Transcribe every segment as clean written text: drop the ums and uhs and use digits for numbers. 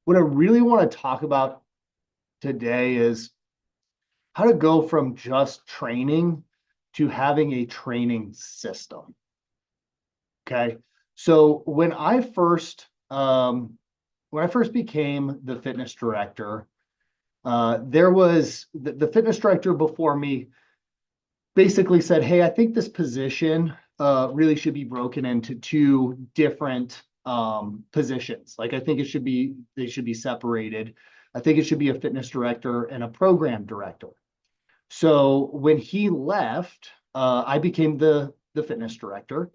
what I really want to talk about today is how to go from just training to having a training system. Okay. So when I first became the fitness director, there was the fitness director before me basically said, "Hey, I think this position really should be broken into two different positions. Like, I think they should be separated. I think it should be a fitness director and a program director." So when he left, I became the fitness director,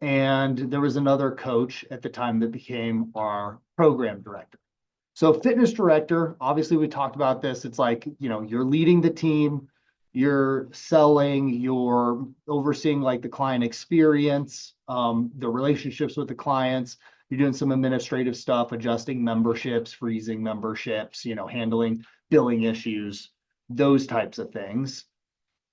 and there was another coach at the time that became our program director. So fitness director, obviously we talked about this. It's like, you're leading the team, you're selling, you're overseeing like the client experience, the relationships with the clients. You're doing some administrative stuff, adjusting memberships, freezing memberships, handling billing issues, those types of things.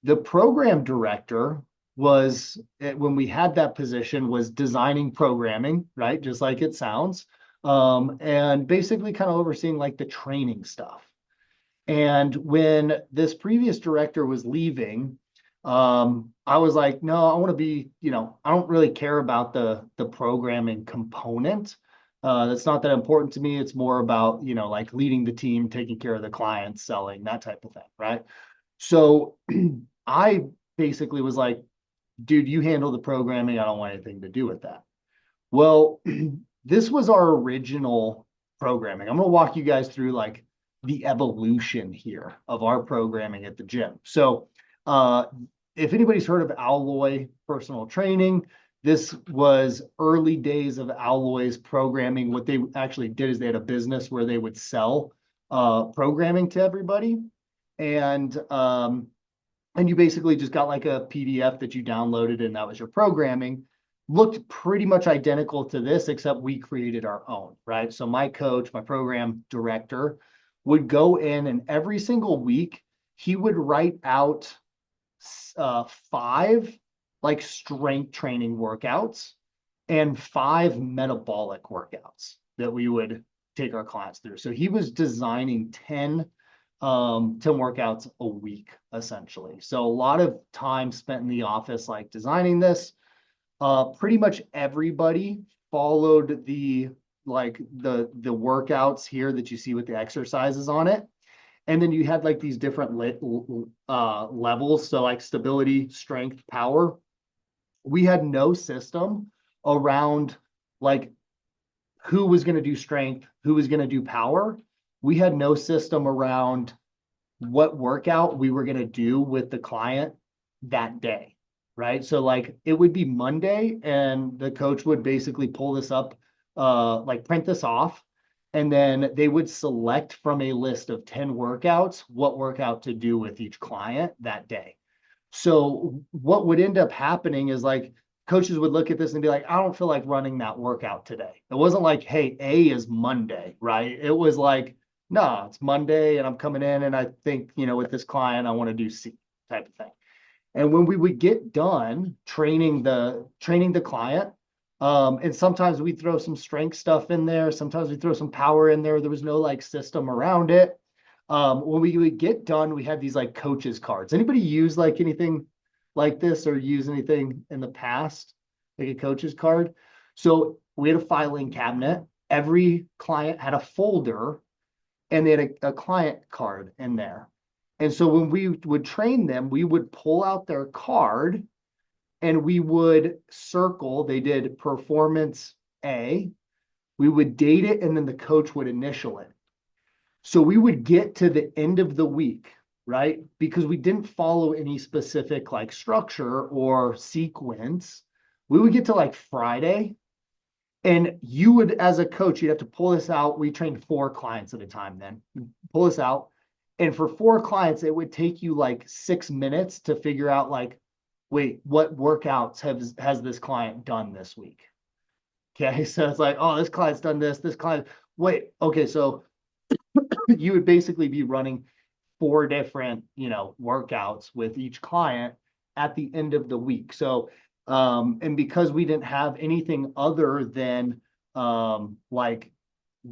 The program director when we had that position, was designing programming, right? Just like it sounds. And basically kind of overseeing like the training stuff. And when this previous director was leaving, I was like, no, I want to be, I don't really care about the programming component. That's not that important to me. It's more about, like leading the team, taking care of the clients, selling, that type of thing, right? So I basically was like, dude, you handle the programming. I don't want anything to do with that. Well, this was our original programming. I'm going to walk you guys through like the evolution here of our programming at the gym. So, if anybody's heard of Alloy Personal Training, this was early days of Alloy's programming. What they actually did is they had a business where they would sell programming to everybody. And you basically just got like a PDF that you downloaded, and that was your programming. Looked pretty much identical to this, except we created our own, right? So my coach, my program director, would go in, and every single week he would write out five like strength training workouts and five metabolic workouts that we would take our clients through. So he was designing 10 workouts a week, essentially. So a lot of time spent in the office, like designing this. Pretty much everybody followed the workouts here that you see with the exercises on it. And then you had like these different levels. So like stability, strength, power. We had no system around like who was going to do strength, who was going to do power. We had no system around what workout we were going to do with the client that day, right? So like it would be Monday, and the coach would basically pull this up, like print this off, and then they would select from a list of 10 workouts what workout to do with each client that day. So what would end up happening is like coaches would look at this and be like, I don't feel like running that workout today. It wasn't like, hey, A is Monday, right? It was like, no, it's Monday and I'm coming in and I think, with this client, I want to do C type of thing. And when we would get done training the client, and sometimes we throw some strength stuff in there, sometimes we throw some power in there. There was no like system around it. When we would get done, we had these like coaches cards. Anybody use like anything like this or use anything in the past, like a coaches card? So we had a filing cabinet. Every client had a folder, and they had a client card in there. And so when we would train them, we would pull out their card and we would circle, they did performance A, we would date it, and then the coach would initial it. So we would get to the end of the week, right? Because we didn't follow any specific like structure or sequence. We would get to like Friday, and you would, as a coach, you'd have to pull this out. We trained 4 clients at a time then. Pull this out. And for 4 clients, it would take you like 6 minutes to figure out like, wait, what workouts has this client done this week? Okay. So it's like, oh, this client's done this client. Wait, okay, so you would basically be running 4 different, workouts with each client at the end of the week. So, and because we didn't have anything other than like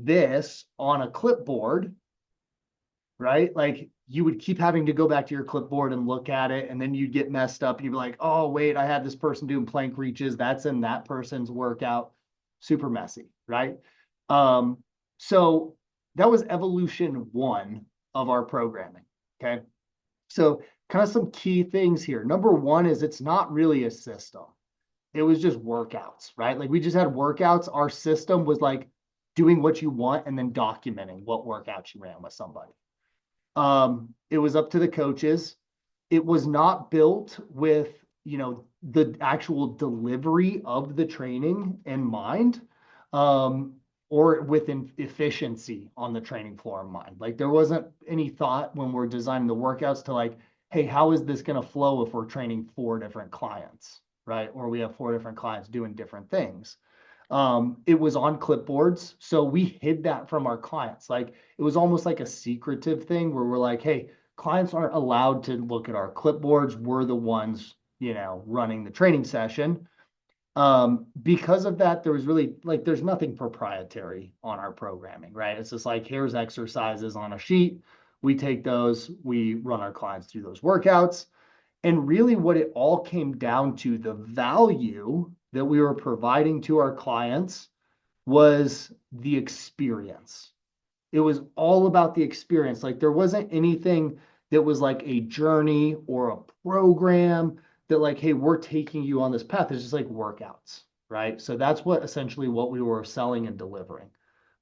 this on a clipboard, right? Like you would keep having to go back to your clipboard and look at it, and then you'd get messed up. You'd be like, oh, wait, I had this person doing plank reaches. That's in that person's workout. Super messy, right? Um, so that was evolution one of our programming. Okay. So kind of some key things here. Number one is it's not really a system. It was just workouts, right? Like we just had workouts. Our system was like doing what you want and then documenting what workouts you ran with somebody. It was up to the coaches. It was not built with, the actual delivery of the training in mind, or with efficiency on the training floor in mind. Like there wasn't any thought when we're designing the workouts to like, hey, how is this going to flow if we're training 4 different clients, right? Or we have 4 different clients doing different things. It was on clipboards. So we hid that from our clients. Like it was almost like a secretive thing where we're like, hey, clients aren't allowed to look at our clipboards. We're the ones, running the training session. Because of that, there was really like, there's nothing proprietary on our programming, right? It's just like, here's exercises on a sheet. We take those, we run our clients through those workouts. And really, what it all came down to, the value that we were providing to our clients was the experience. It was all about the experience. Like there wasn't anything that was like a journey or a program that like, hey, we're taking you on this path. It's just like workouts, right? So that's what essentially what we were selling and delivering.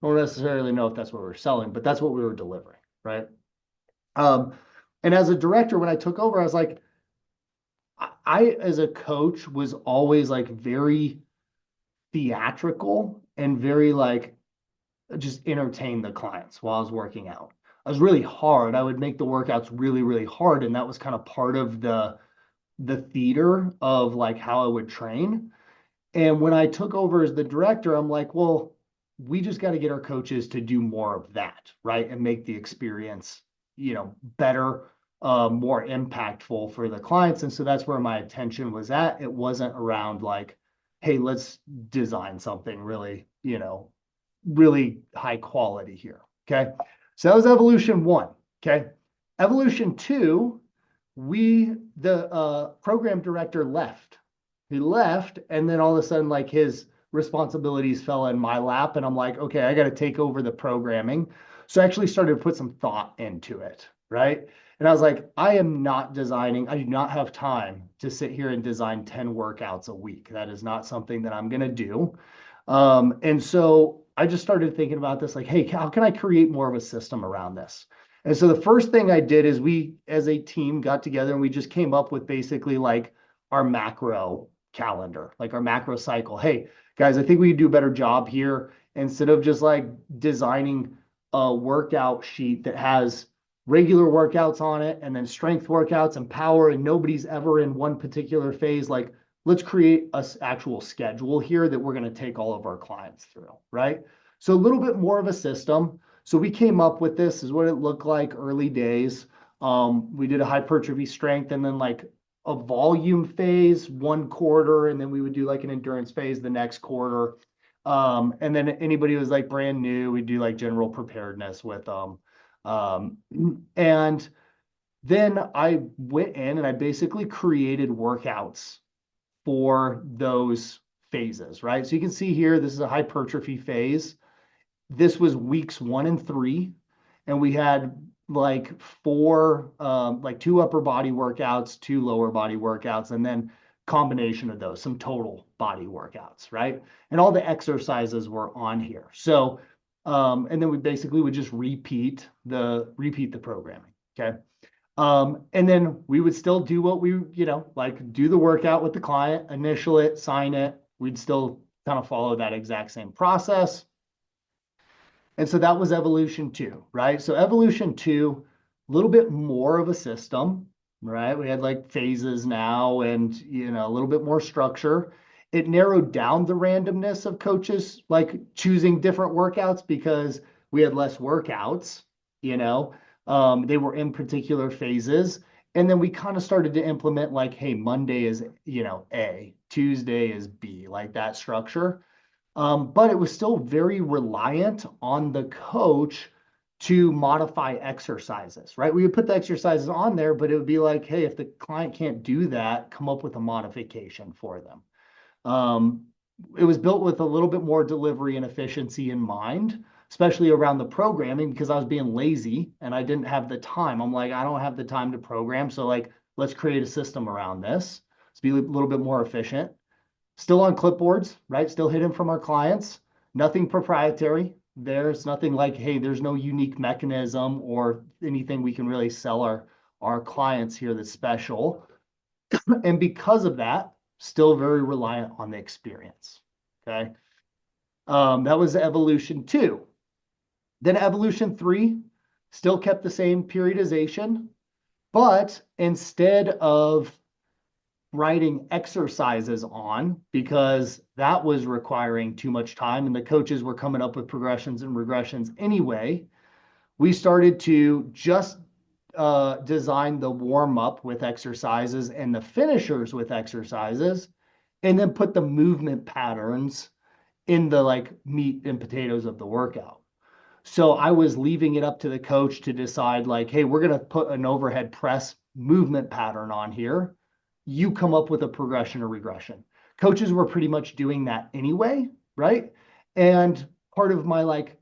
I don't necessarily know if that's what we were selling, but that's what we were delivering, right? And as a director, when I took over, I was like, I, as a coach, was always like very theatrical and very like just entertain the clients while I was working out. I was really hard. I would make the workouts really, really hard. And that was kind of part of the theater of like how I would train. And when I took over as the director, I'm like, well, we just got to get our coaches to do more of that, right? And make the experience, better, more impactful for the clients. And so that's where my attention was at. It wasn't around like, hey, let's design something really, really high quality here. Okay. So that was evolution one. Okay. Evolution two, the program director left. He left, and then all of a sudden, like his responsibilities fell in my lap, and I'm like, okay, I got to take over the programming. So I actually started to put some thought into it, right? And I was like, I am not designing, I do not have time to sit here and design 10 workouts a week. That is not something that I'm going to do. And so I just started thinking about this, like, hey, how can I create more of a system around this? And so the first thing I did is we, as a team, got together and we just came up with basically like our macro calendar, like our macro cycle. Hey, guys, I think we could do a better job here. Instead of just like designing a workout sheet that has regular workouts on it and then strength workouts and power, and nobody's ever in one particular phase, like let's create a actual schedule here that we're going to take all of our clients through, right? So a little bit more of a system. So we came up with this is what it looked like early days. We did a hypertrophy strength and then like a volume phase 1 quarter, and then we would do like an endurance phase the next quarter. And then anybody who was like brand new, we'd do like general preparedness with them. And then I went in and I basically created workouts for those phases, right? So you can see here, this is a hypertrophy phase. This was weeks 1 and 3, and we had like 4, like 2 upper body workouts, 2 lower body workouts, and then combination of those, some total body workouts, right? And all the exercises were on here. So, and then we basically would just repeat the programming, okay? And then we would still do what we, like do the workout with the client, initial it, sign it. We'd still kind of follow that exact same process. And so that was evolution two, right? So evolution two, a little bit more of a system, right? We had like phases now and, a little bit more structure. It narrowed down the randomness of coaches, like choosing different workouts because we had less workouts, they were in particular phases. And then we kind of started to implement like, hey, Monday is, A, Tuesday is B, like that structure. But it was still very reliant on the coach to modify exercises, right? We would put the exercises on there, but it would be like, hey, if the client can't do that, come up with a modification for them. It was built with a little bit more delivery and efficiency in mind, especially around the programming, because I was being lazy and I didn't have the time. I'm like, I don't have the time to program. So like, let's create a system around this. Let's be a little bit more efficient. Still on clipboards, right? Still hidden from our clients. Nothing proprietary. There's nothing like, hey, there's no unique mechanism or anything we can really sell our clients here that's special. And because of that, still very reliant on the experience. Okay. That was evolution 2. Then evolution 3 still kept the same periodization, but instead of writing exercises on, because that was requiring too much time and the coaches were coming up with progressions and regressions anyway, we started to just design the warm up with exercises and the finishers with exercises, and then put the movement patterns in the like meat and potatoes of the workout. So I was leaving it up to the coach to decide like, hey, we're going to put an overhead press movement pattern on here. You come up with a progression or regression. Coaches were pretty much doing that anyway, right? And part of my like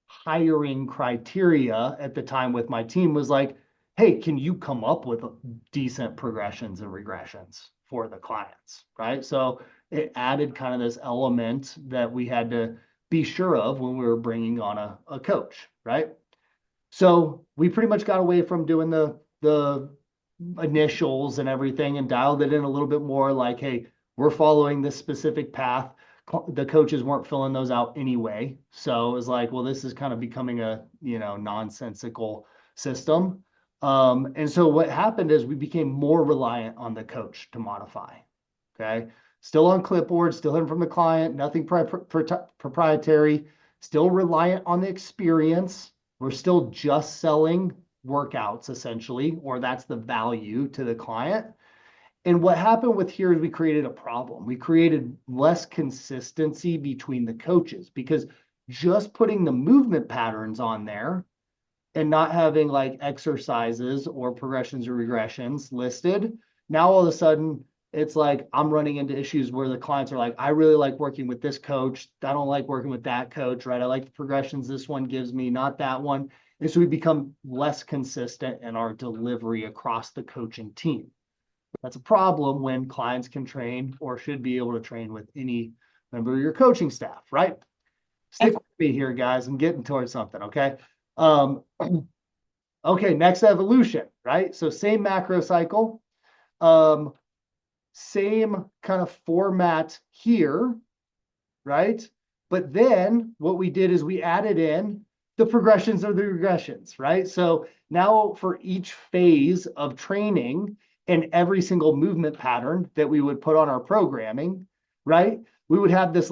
hiring criteria at the time with my team was like, hey, can you come up with decent progressions and regressions for the clients, right? So it added kind of this element that we had to be sure of when we were bringing on a coach, right? So we pretty much got away from doing the initials and everything and dialed it in a little bit more like, hey, we're following this specific path. The coaches weren't filling those out anyway. So it was like, well, this is kind of becoming a, nonsensical system. And so what happened is we became more reliant on the coach to modify. Okay. Still on clipboard, still in from the client, nothing proprietary, still reliant on the experience. We're still just selling workouts essentially, or that's the value to the client. And what happened with here is we created a problem. We created less consistency between the coaches because just putting the movement patterns on there and not having like exercises or progressions or regressions listed, now all of a sudden it's like I'm running into issues where the clients are like, I really like working with this coach. I don't like working with that coach, right? I like the progressions this one gives me, not that one. And so we become less consistent in our delivery across the coaching team. That's a problem when clients can train or should be able to train with any member of your coaching staff, right? Stick with me here, guys. I'm getting towards something, okay? Okay, next evolution, right? So same macro cycle, same kind of format here, right? But then what we did is we added in the progressions or the regressions, right? So now for each phase of training and every single movement pattern that we would put on our programming, right? We would have this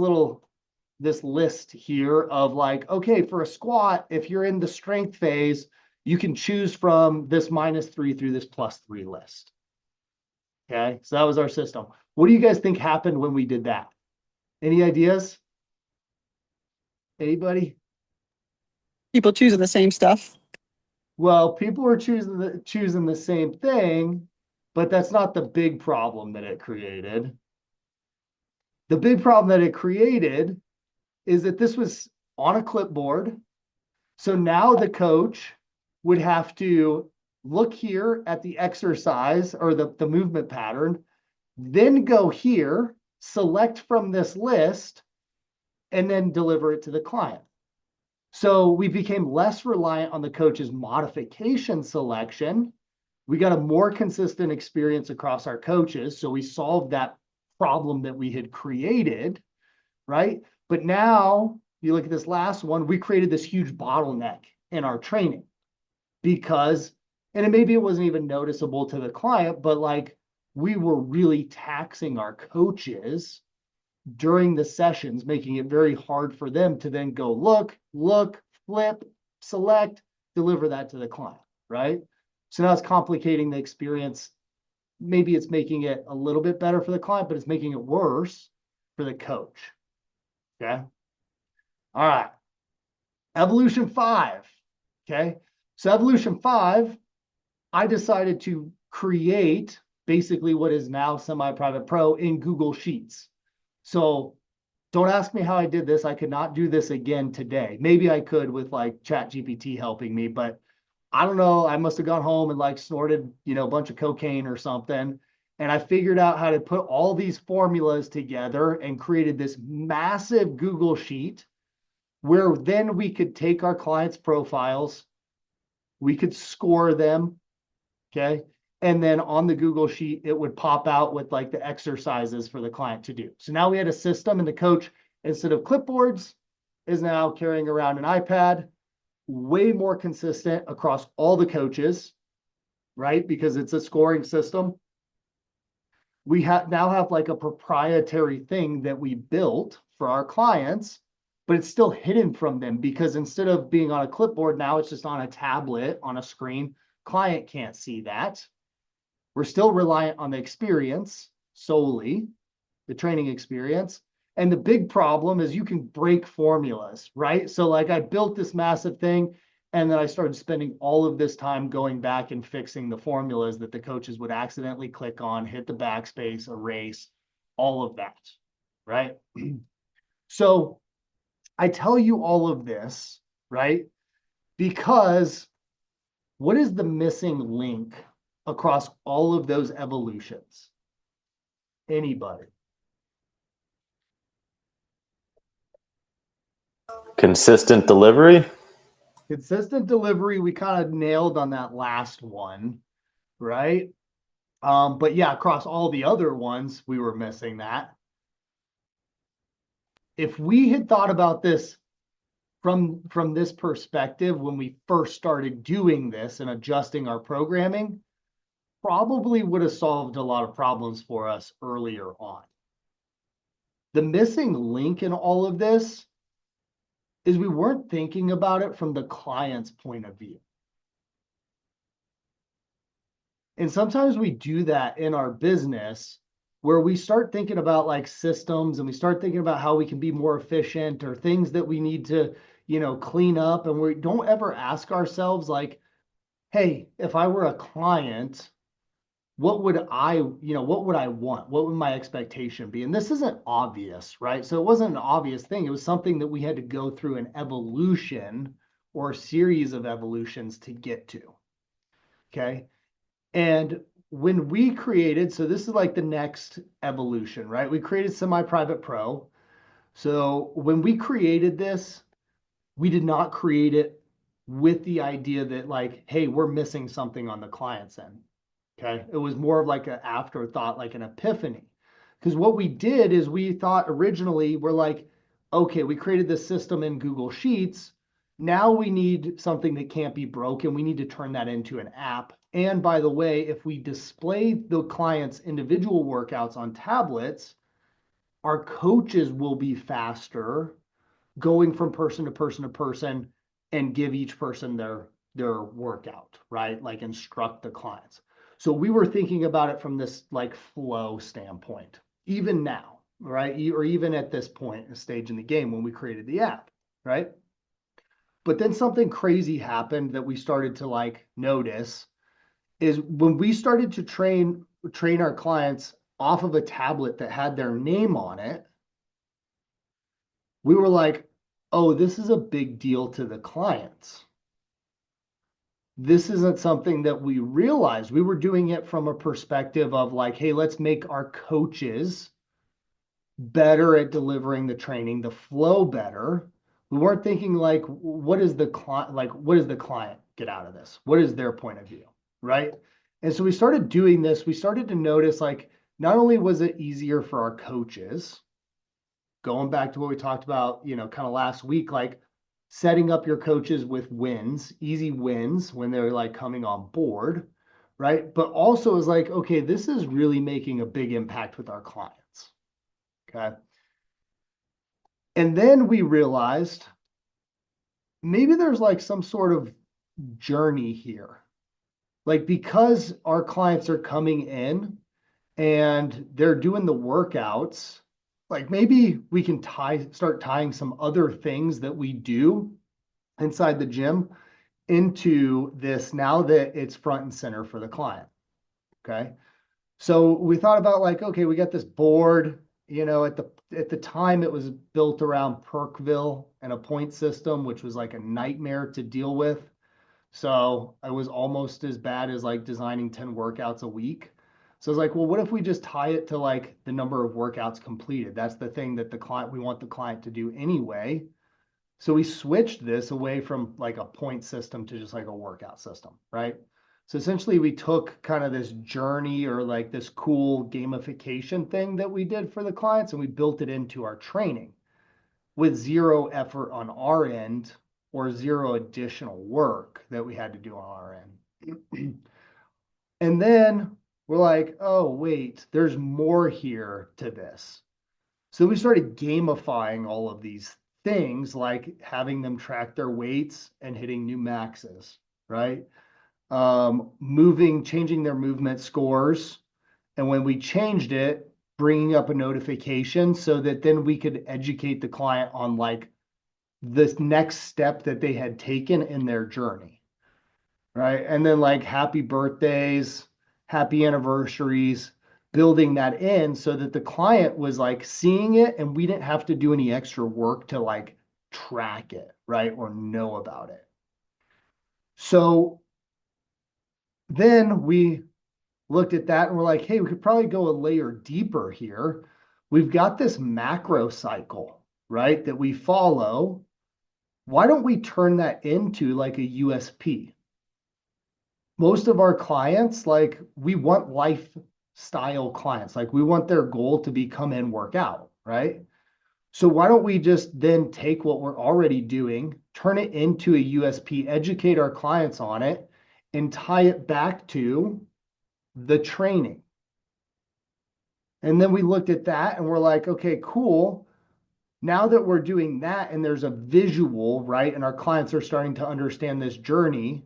list here of like, okay, for a squat, if you're in the strength phase, you can choose from this -3 through this +3 list. Okay, so that was our system. What do you guys think happened when we did that? Any ideas? Anybody? People choosing the same stuff. Well, people were choosing the same thing, but that's not the big problem that it created. The big problem that it created is that this was on a clipboard. So now the coach would have to look here at the exercise or the movement pattern, then go here, select from this list, and then deliver it to the client. So we became less reliant on the coach's modification selection. We got a more consistent experience across our coaches. So we solved that problem that we had created, right? But now you look at this last one, we created this huge bottleneck in our training because, and maybe it wasn't even noticeable to the client, but like we were really taxing our coaches during the sessions, making it very hard for them to then go look, flip, select, deliver that to the client, right? So now it's complicating the experience. Maybe it's making it a little bit better for the client, but it's making it worse for the coach. Okay. All right. Evolution 5. Okay. So evolution 5, I decided to create basically what is now Semi-Private Pro in Google Sheets. So don't ask me how I did this. I could not do this again today. Maybe I could with like ChatGPT helping me, but I don't know. I must have gone home and like snorted, a bunch of cocaine or something. And I figured out how to put all these formulas together and created this massive Google sheet where then we could take our clients' profiles, we could score them, okay? And then on the Google sheet, it would pop out with like the exercises for the client to do. So now we had a system, and the coach, instead of clipboards, is now carrying around an iPad, way more consistent across all the coaches, right? Because it's a scoring system. We now have like a proprietary thing that we built for our clients, but it's still hidden from them because instead of being on a clipboard, now it's just on a tablet on a screen. Client can't see that. We're still reliant on the experience solely, the training experience. And the big problem is you can break formulas, right? So like I built this massive thing, and then I started spending all of this time going back and fixing the formulas that the coaches would accidentally click on, hit the backspace, erase, all of that, right? So I tell you all of this, right? Because what is the missing link across all of those evolutions? Anybody? Consistent delivery. Consistent delivery, we kind of nailed on that last one, right? But yeah, across all the other ones, we were missing that. If we had thought about this from this perspective when we first started doing this and adjusting our programming, probably would have solved a lot of problems for us earlier on. The missing link in all of this is we weren't thinking about it from the client's point of view. And sometimes we do that in our business where we start thinking about like systems and we start thinking about how we can be more efficient or things that we need to, clean up. And we don't ever ask ourselves like, hey, if I were a client, what would I want? What would my expectation be? And this isn't obvious, right? So it wasn't an obvious thing. It was something that we had to go through an evolution or a series of evolutions to get to. Okay. And when we created, so this is like the next evolution, right? We created Semi-Private Pro. So when we created this, we did not create it with the idea that like, hey, we're missing something on the client's end. Okay. It was more of like an afterthought, like an epiphany. Because what we did is we thought originally, we're like, okay, we created this system in Google Sheets. Now we need something that can't be broken. We need to turn that into an app. And by the way, if we display the client's individual workouts on tablets, our coaches will be faster going from person to person to person and give each person their workout, right? Like instruct the clients. So we were thinking about it from this like flow standpoint, even now, right? Or even at this point, a stage in the game when we created the app, right? But then something crazy happened that we started to like notice is when we started to train our clients off of a tablet that had their name on it, we were like, oh, this is a big deal to the clients. This isn't something that we realized. We were doing it from a perspective of like, hey, let's make our coaches better at delivering the training, the flow better. We weren't thinking like, what is the client, like, what does the client get out of this? What is their point of view, right? And so we started doing this. We started to notice like, not only was it easier for our coaches, going back to what we talked about, kind of last week, like setting up your coaches with wins, easy wins when they're like coming on board, right? But also is like, okay, this is really making a big impact with our clients. Okay. And then we realized maybe there's like some sort of journey here. Like because our clients are coming in and they're doing the workouts like maybe we can start tying some other things that we do inside the gym into this now that it's front and center for the client. Okay. So we thought about like, okay, we got this board, at the time it was built around Perkville and a point system, which was like a nightmare to deal with. So I was almost as bad as like designing 10 workouts a week. So I was like, well, what if we just tie it to like the number of workouts completed? That's the thing that we want the client to do anyway. So we switched this away from like a point system to just like a workout system, right? So essentially we took kind of this journey or like this cool gamification thing that we did for the clients and we built it into our training with zero effort on our end or zero additional work that we had to do on our end. And then we're like, oh, wait, there's more here to this. So we started gamifying all of these things, like having them track their weights and hitting new maxes, right? Changing their movement scores. And when we changed it, bringing up a notification so that then we could educate the client on like this next step that they had taken in their journey, right? And then like happy birthdays, happy anniversaries, building that in so that the client was like seeing it and we didn't have to do any extra work to like track it, right? Or know about it. So then we looked at that and we're like, hey, we could probably go a layer deeper here. We've got this macro cycle, right? That we follow. Why don't we turn that into like a USP? Most of our clients, like we want lifestyle clients, like we want their goal to be come in, work out, right? So why don't we just then take what we're already doing, turn it into a USP, educate our clients on it, and tie it back to the training. And then we looked at that and we're like, okay, cool. Now that we're doing that and there's a visual, right? And our clients are starting to understand this journey,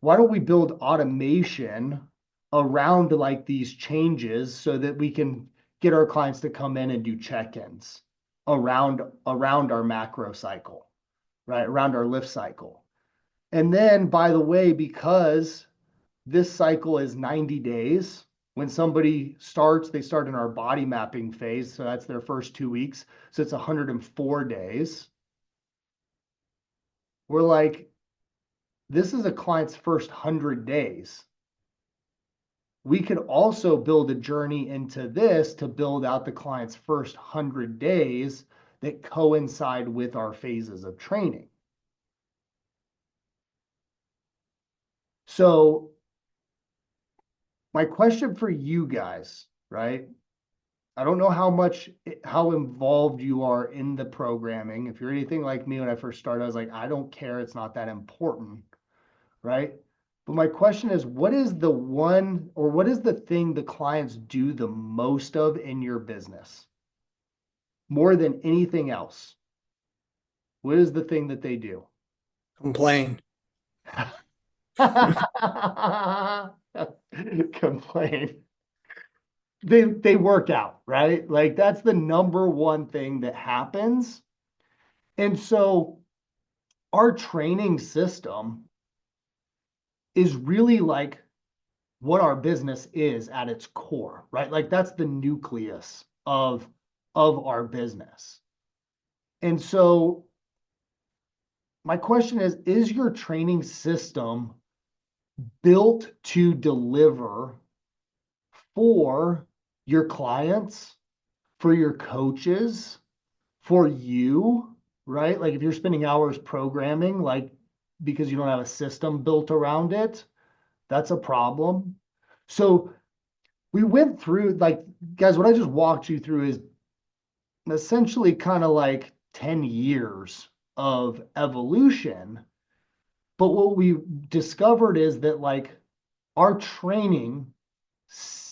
why don't we build automation around like these changes so that we can get our clients to come in and do check-ins around our macro cycle, right? Around our lift cycle. And then, by the way, because this cycle is 90 days, when somebody starts, they start in our body mapping phase. So that's their first 2 weeks. So it's 104 days. We're like, this is a client's first 100 days. We could also build a journey into this to build out the client's first 100 days that coincide with our phases of training. So my question for you guys, right? I don't know how involved you are in the programming. If you're anything like me when I first started, I was like, I don't care. It's not that important, right? But my question is, what is the thing the clients do the most of in your business? More than anything else? What is the thing that they do? Complain. Complain. They work out, right? Like that's the number one thing that happens. And so our training system is really like what our business is at its core, right? Like that's the nucleus of our business. And so my question is your training system built to deliver for your clients, for your coaches, for you, right? Like if you're spending hours programming, like because you don't have a system built around it, that's a problem. So we went through, like, guys, what I just walked you through is essentially kind of like 10 years of evolution. But what we discovered is that like our training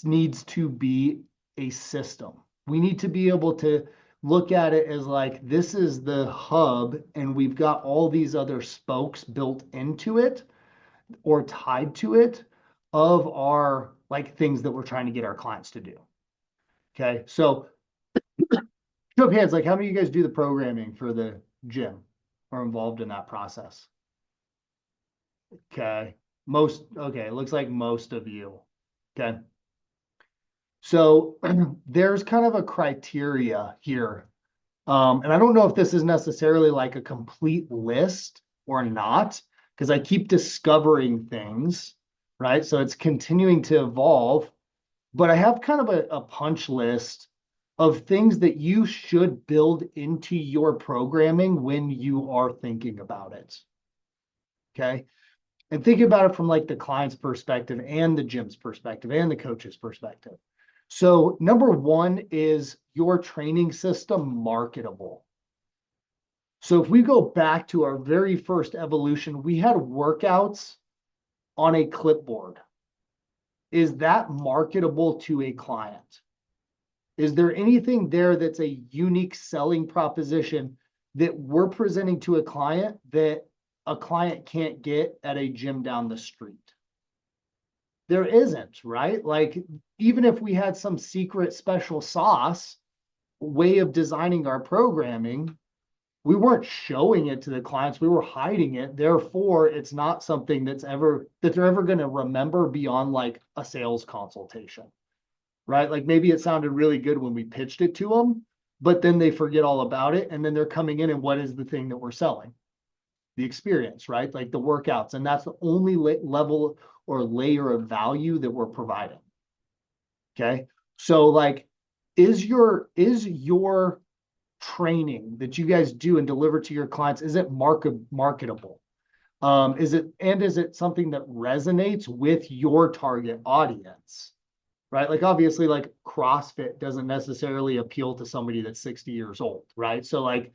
needs to be a system. We need to be able to look at it as like this is the hub and we've got all these other spokes built into it or tied to it of our like things that we're trying to get our clients to do. Okay. So Show of hands, like how many of you guys do the programming for the gym or involved in that process? Okay. Okay, it looks like most of you. Okay. So there's kind of a criteria here. And I don't know if this is necessarily like a complete list or not, because I keep discovering things, right? So it's continuing to evolve, but I have kind of a punch list of things that you should build into your programming when you are thinking about it. Okay. And thinking about it from like the client's perspective and the gym's perspective and the coach's perspective. So number one is your training system marketable. So if we go back to our very first evolution, we had workouts on a clipboard. Is that marketable to a client? Is there anything there that's a unique selling proposition that we're presenting to a client that a client can't get at a gym down the street? There isn't, right? Like, even if we had some secret special sauce way of designing our programming, we weren't showing it to the clients, we were hiding it. Therefore, it's not something that they're ever going to remember beyond like a sales consultation, right? Like maybe it sounded really good when we pitched it to them, but then they forget all about it. And then they're coming in and what is the thing that we're selling? The experience, right? Like the workouts. And that's the only level or layer of value that we're providing. Okay. So like, is your training that you guys do and deliver to your clients, is it marketable? Is it something that resonates with your target audience? Right? Like obviously, like CrossFit doesn't necessarily appeal to somebody that's 60 years old, right? So like,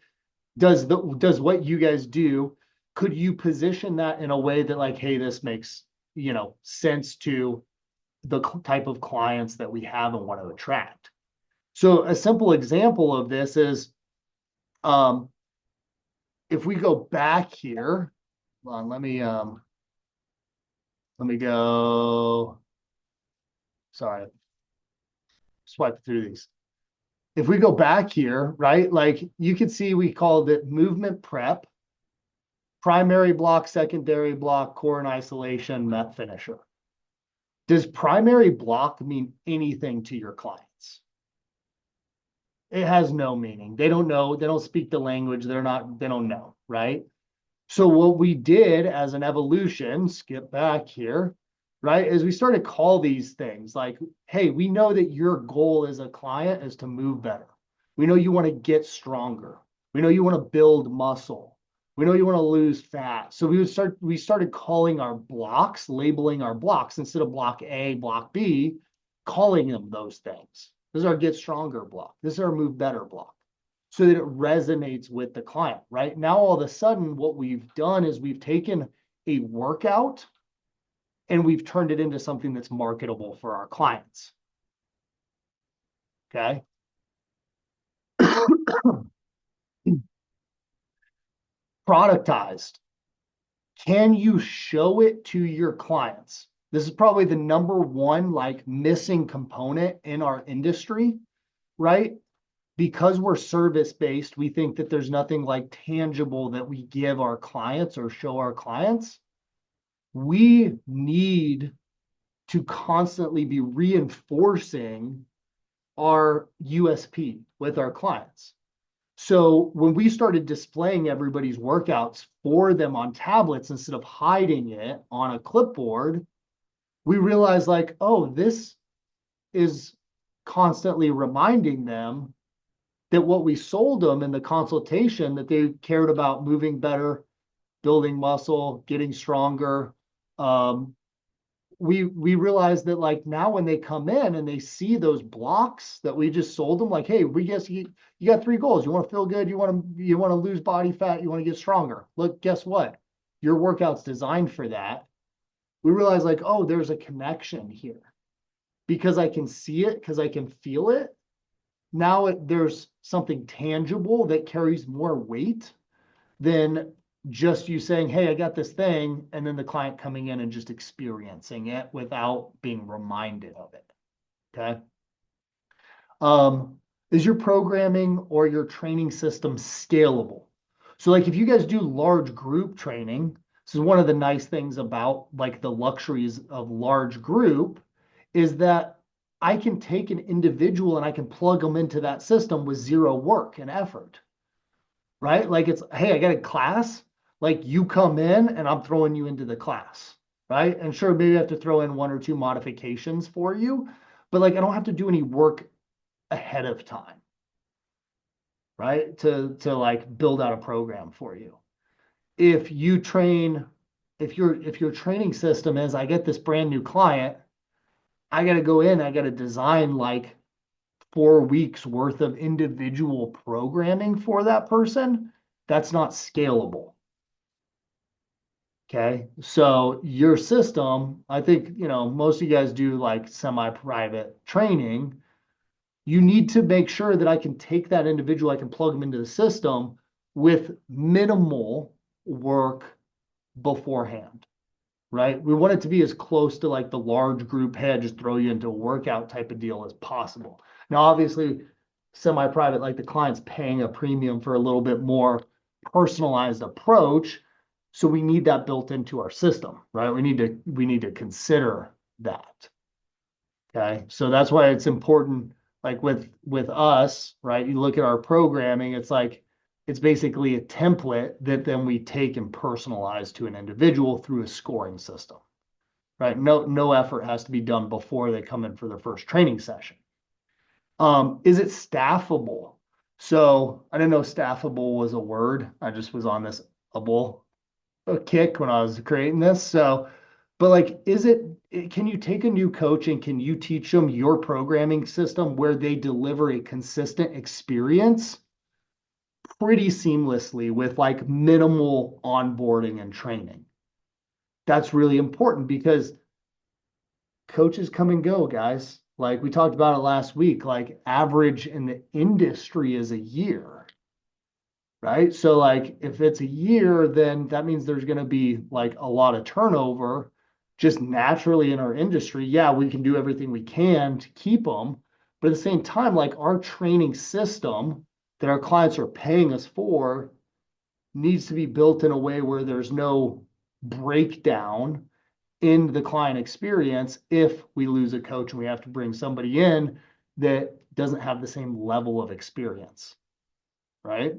does what you guys do, could you position that in a way that like, hey, this makes, sense to the type of clients that we have and want to attract? So a simple example of this is, if we go back here, hold on, let me go, sorry, swipe through these. If we go back here, right, like you can see we called it movement prep, primary block, secondary block, core and isolation, met finisher. Does primary block mean anything to your clients? It has no meaning. They don't know, they don't speak the language, they don't know, right? So what we did as an evolution, skip back here, right, is we started to call these things like, hey, we know that your goal as a client is to move better. We know you want to get stronger. We know you want to build muscle. We know you want to lose fat. So we started calling our blocks, labeling our blocks instead of block A, block B, calling them those things. This is our get stronger block. This is our move better block, so that it resonates with the client, right? Now, all of a sudden, what we've done is we've taken a workout and we've turned it into something that's marketable for our clients. Okay. Productized. Can you show it to your clients? This is probably the number one like missing component in our industry, right? Because we're service-based, we think that there's nothing like tangible that we give our clients or show our clients. We need to constantly be reinforcing our USP with our clients. So when we started displaying everybody's workouts for them on tablets instead of hiding it on a clipboard, we realized like, oh, this is constantly reminding them that what we sold them in the consultation, that they cared about moving better, building muscle, getting stronger. We realized that like now when they come in and they see those blocks that we just sold them, like, hey, we guess you got 3 goals. You want to feel good, you want to lose body fat, you want to get stronger. Look, guess what? Your workout's designed for that. We realized like, oh, there's a connection here because I can see it, because I can feel it. Now there's something tangible that carries more weight than just you saying, hey, I got this thing, and then the client coming in and just experiencing it without being reminded of it. Okay. is your programming or your training system scalable? So like if you guys do large group training, this is one of the nice things about like the luxuries of large group is that I can take an individual and I can plug them into that system with zero work and effort, right? Like it's, hey, I got a class, like you come in and I'm throwing you into the class, right? And sure, maybe I have to throw in one or two modifications for you, but like I don't have to do any work ahead of time, right? To like build out a program for you. If you train, if your training system is I get this brand new client, I got to go in, I got to design like 4 weeks worth of individual programming for that person. That's not scalable. Okay. So your system, I think, most of you guys do like semi-private training. You need to make sure that I can take that individual, I can plug them into the system with minimal work beforehand, right? We want it to be as close to like the large group head, just throw you into a workout type of deal as possible. Now, obviously, semi-private, like the client's paying a premium for a little bit more personalized approach. So we need that built into our system, right? We need to consider that. Okay. So that's why it's important, like with us, right? You look at our programming, it's like it's basically a template that then we take and personalize to an individual through a scoring system. Right? No effort has to be done before they come in for their first training session. Is it staffable? So I didn't know staffable was a word. I just was on this a kick when I was creating this. So, but like, can you take a new coach and can you teach them your programming system where they deliver a consistent experience pretty seamlessly with like minimal onboarding and training? That's really important because coaches come and go, guys. Like we talked about it last week, like average in the industry is a year, right? So like if it's a year, then that means there's going to be like a lot of turnover just naturally in our industry. Yeah, we can do everything we can to keep them, but at the same time, like our training system that our clients are paying us for needs to be built in a way where there's no breakdown in the client experience if we lose a coach and we have to bring somebody in that doesn't have the same level of experience, right?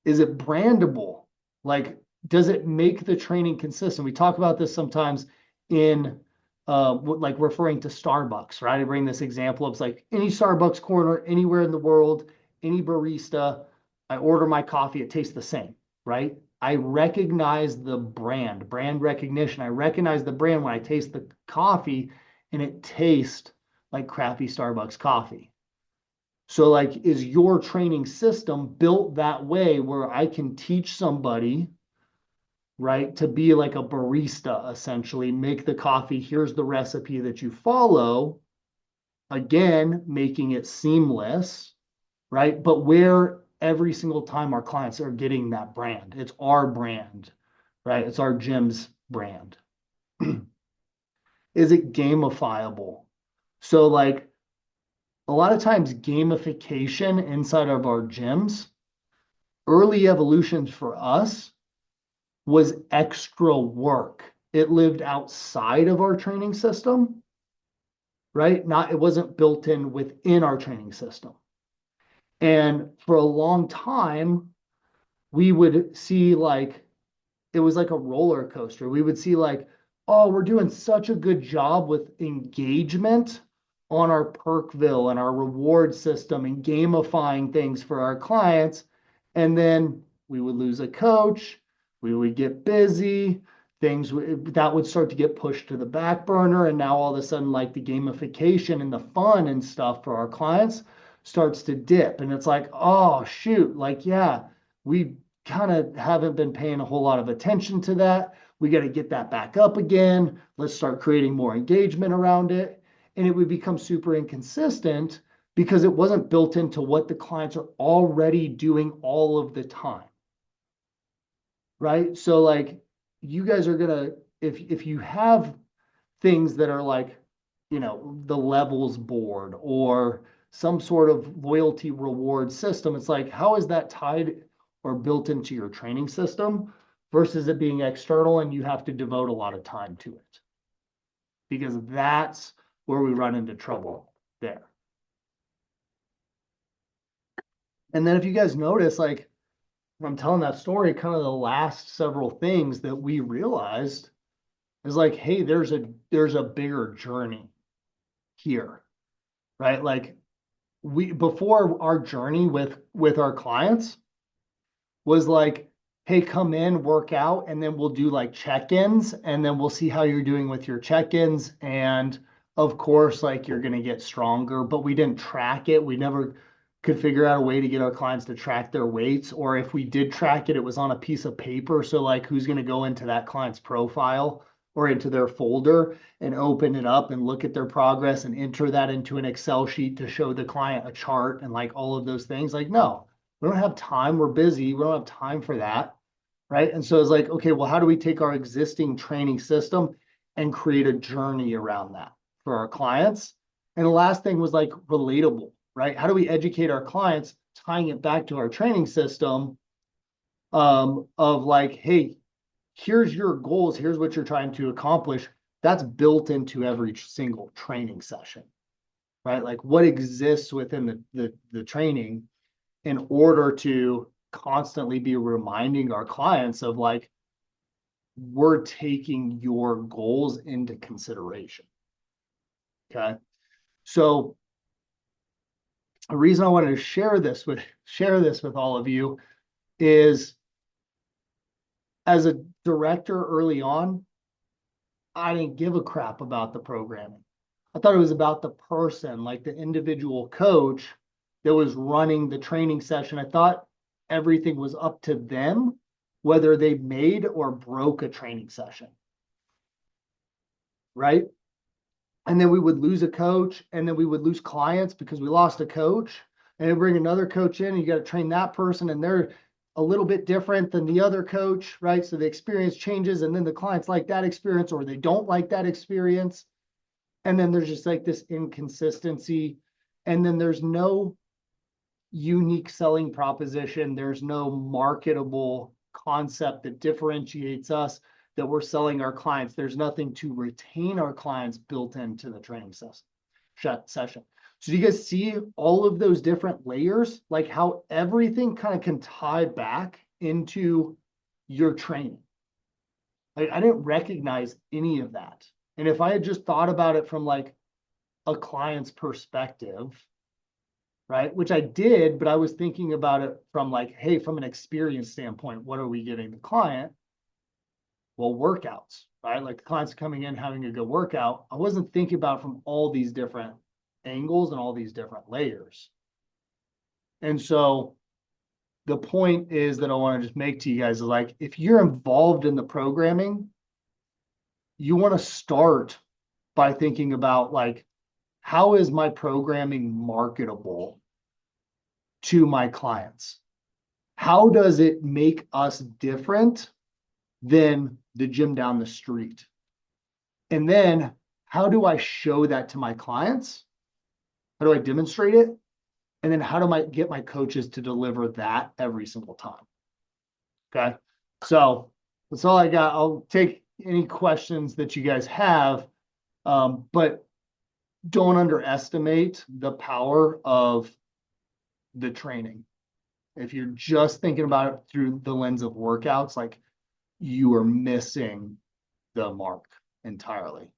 Is it brandable? Like, does it make the training consistent? We talk about this sometimes in like referring to Starbucks, right? I bring this example of it's like any Starbucks corner anywhere in the world, any barista, I order my coffee, it tastes the same, right? I recognize the brand recognition. I recognize the brand when I taste the coffee and it tastes like crappy Starbucks coffee. So like, is your training system built that way where I can teach somebody, right, to be like a barista, essentially, make the coffee, here's the recipe that you follow, again, making it seamless, right? But where every single time our clients are getting that brand, it's our brand, right? It's our gym's brand. Is it gamifiable? So like a lot of times gamification inside of our gyms, early evolutions for us was extra work. It lived outside of our training system, right? It wasn't built in within our training system. And for a long time, we would see like it was like a roller coaster. We would see like, oh, we're doing such a good job with engagement on our Perkville and our reward system and gamifying things for our clients. And then we would lose a coach, we would get busy, things that would start to get pushed to the back burner. And now all of a sudden, like the gamification and the fun and stuff for our clients starts to dip. And it's like, oh, shoot, like, yeah, we kind of haven't been paying a whole lot of attention to that. We got to get that back up again. Let's start creating more engagement around it. And it would become super inconsistent because it wasn't built into what the clients are already doing all of the time. Right? So like you guys are gonna, if you have things that are like, the levels board or some sort of loyalty reward system. It's like, how is that tied or built into your training system versus it being external and you have to devote a lot of time to it? Because that's where we run into trouble there. And then if you guys notice, like, when I'm telling that story, kind of the last several things that we realized is like, hey, there's a bigger journey here, right? Like, before our journey with our clients was like, hey, come in, work out, and then we'll do like check-ins, and then we'll see how you're doing with your check-ins. And of course, like, you're gonna get stronger, but we didn't track it. We never could figure out a way to get our clients to track their weights, or if we did track it, it was on a piece of paper. So like, who's gonna go into that client's profile or into their folder and open it up and look at their progress and enter that into an Excel sheet to show the client a chart and like all of those things? Like, no, we don't have time. We're busy. We don't have time for that. Right. And so it's like, okay, well, how do we take our existing training system and create a journey around that for our clients? And the last thing was like relatable, right? How do we educate our clients, tying it back to our training system, of like, hey, here's your goals, here's what you're trying to accomplish. That's built into every single training session, right? Like, what exists within the training in order to constantly be reminding our clients of like, we're taking your goals into consideration. Okay. So a reason I wanted to share this with all of you is, as a director early on, I didn't give a crap about the programming. I thought it was about the person, like the individual coach that was running the training session. I thought everything was up to them, whether they made or broke a training session. Right. And then we would lose a coach, and then we would lose clients because we lost a coach, and then bring another coach in, and you got to train that person, and they're a little bit different than the other coach, right? So the experience changes, and then the clients like that experience or they don't like that experience. And then there's just like this inconsistency. And then there's no unique selling proposition. There's no marketable concept that differentiates us, that we're selling our clients. There's nothing to retain our clients built into the training session. So do you guys see all of those different layers, like how everything kind of can tie back into your training? I didn't recognize any of that. And if I had just thought about it from like a client's perspective, right, which I did, but I was thinking about it from like, hey, from an experience standpoint, what are we giving the client? Well, workouts, right? Like the client's coming in having a good workout. I wasn't thinking about it from all these different angles and all these different layers. And so the point is that I want to just make to you guys is like, if you're involved in the programming, you want to start by thinking about like, how is my programming marketable to my clients? How does it make us different than the gym down the street? And then how do I show that to my clients? How do I demonstrate it? And then how do I get my coaches to deliver that every single time? Okay. So that's all I got. I'll take any questions that you guys have, but don't underestimate the power of the training. If you're just thinking about it through the lens of workouts, like, you are missing the mark entirely.